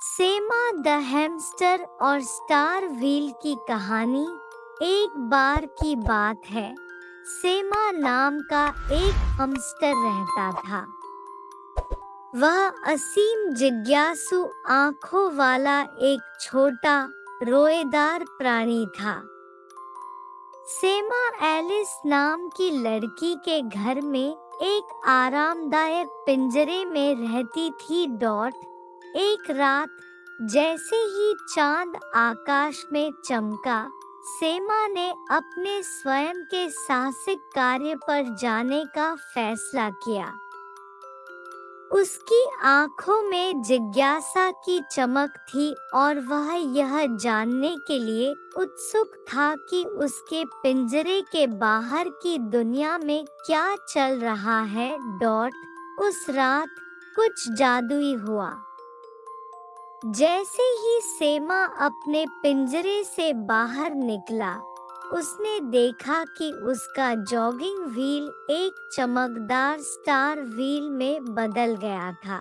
Sema the hamster और star wheel की कहानी। एक बार की बात है, सेमा नाम का एक हमस्टर रहता था। वह असीम जिज्ञासु आंखों वाला एक छोटा रोएदार प्राणी था। सेमा एलिस नाम की लड़की के घर में एक आरामदायक पिंजरे में रहती थी। एक रात जैसे ही चांद आकाश में चमका, सेमा ने अपने स्वयं के साहसिक कार्य पर जाने का फैसला किया। उसकी आंखों में जिज्ञासा की चमक थी और वह यह जानने के लिए उत्सुक था कि उसके पिंजरे के बाहर की दुनिया में क्या चल रहा है। उस रात कुछ जादुई हुआ। जैसे ही सेमा अपने पिंजरे से बाहर निकला, उसने देखा कि उसका जॉगिंग व्हील एक चमकदार स्टार व्हील में बदल गया था।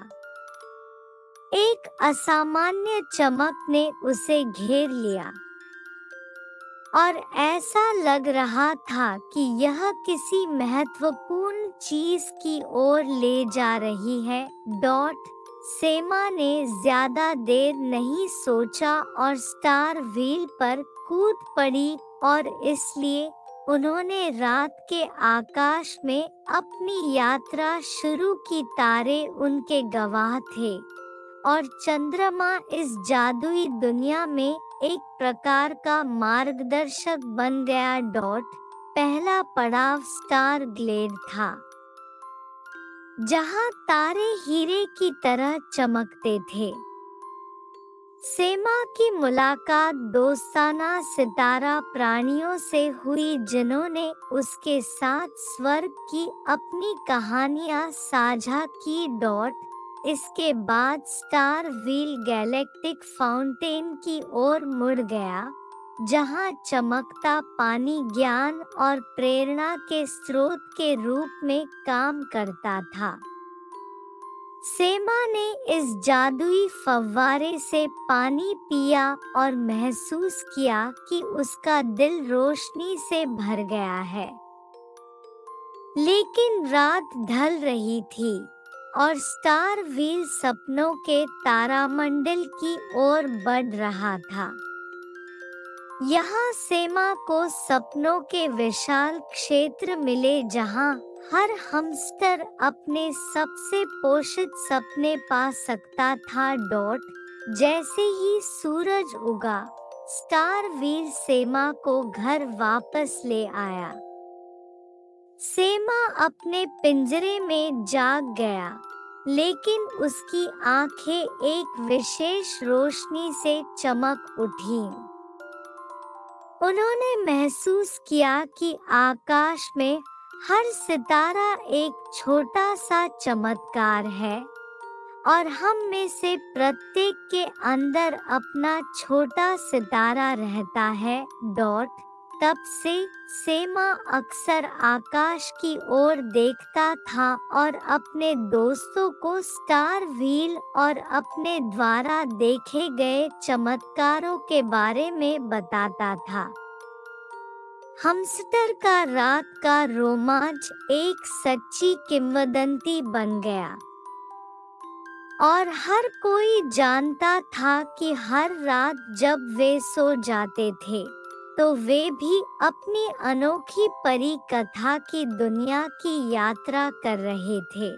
एक असामान्य चमक ने उसे घेर लिया और ऐसा लग रहा था कि यह किसी महत्वपूर्ण चीज की ओर ले जा रही है। सेमा ने ज्यादा देर नहीं सोचा और स्टार व्हील पर कूद पड़ी और इसलिए उन्होंने रात के आकाश में अपनी यात्रा शुरू की। तारे उनके गवाह थे और चंद्रमा इस जादुई दुनिया में एक प्रकार का मार्गदर्शक बन गया। पहला पड़ाव स्टार ग्लेड था, जहां तारे हीरे की तरह चमकते थे। सेमा की मुलाकात दोस्ताना सितारा प्राणियों से हुई जिन्होंने उसके साथ स्वर्ग की अपनी कहानियां साझा की। इसके बाद स्टार व्हील गैलेक्टिक फाउंटेन की ओर मुड़ गया, जहां चमकता पानी ज्ञान और प्रेरणा के स्रोत के रूप में काम करता था। सेमा ने इस जादुई फव्वारे से पानी पिया और महसूस किया कि उसका दिल रोशनी से भर गया है। लेकिन रात ढल रही थी और स्टार व्हील सपनों के तारामंडल की ओर बढ़ रहा था। यहाँ सेमा को सपनों के विशाल क्षेत्र मिले, जहाँ हर हमस्टर अपने सबसे पोषित सपने पा सकता था। जैसे ही सूरज उगा, स्टार व्हील सेमा को घर वापस ले आया। सेमा अपने पिंजरे में जाग गया, लेकिन उसकी आंखें एक विशेष रोशनी से चमक उठीं। उन्होंने महसूस किया कि आकाश में हर सितारा एक छोटा सा चमत्कार है और हम में से प्रत्येक के अंदर अपना छोटा सितारा रहता है। तब से सेमा अक्सर आकाश की ओर देखता था और अपने दोस्तों को स्टार व्हील और अपने द्वारा देखे गए चमत्कारों के बारे में बताता था। हमस्टर का रात का रोमांच एक सच्ची किंवदंती बन गया और हर कोई जानता था कि हर रात जब वे सो जाते थे, तो वे भी अपनी अनोखी परी कथा की दुनिया की यात्रा कर रहे थे।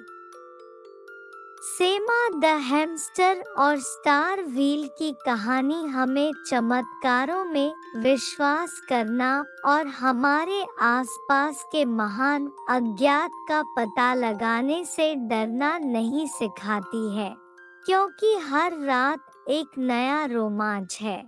सेमा द हैमस्टर और स्टार व्हील की कहानी हमें चमत्कारों में विश्वास करना और हमारे आसपास के महान अज्ञात का पता लगाने से डरना नहीं सिखाती है, क्योंकि हर रात एक नया रोमांच है।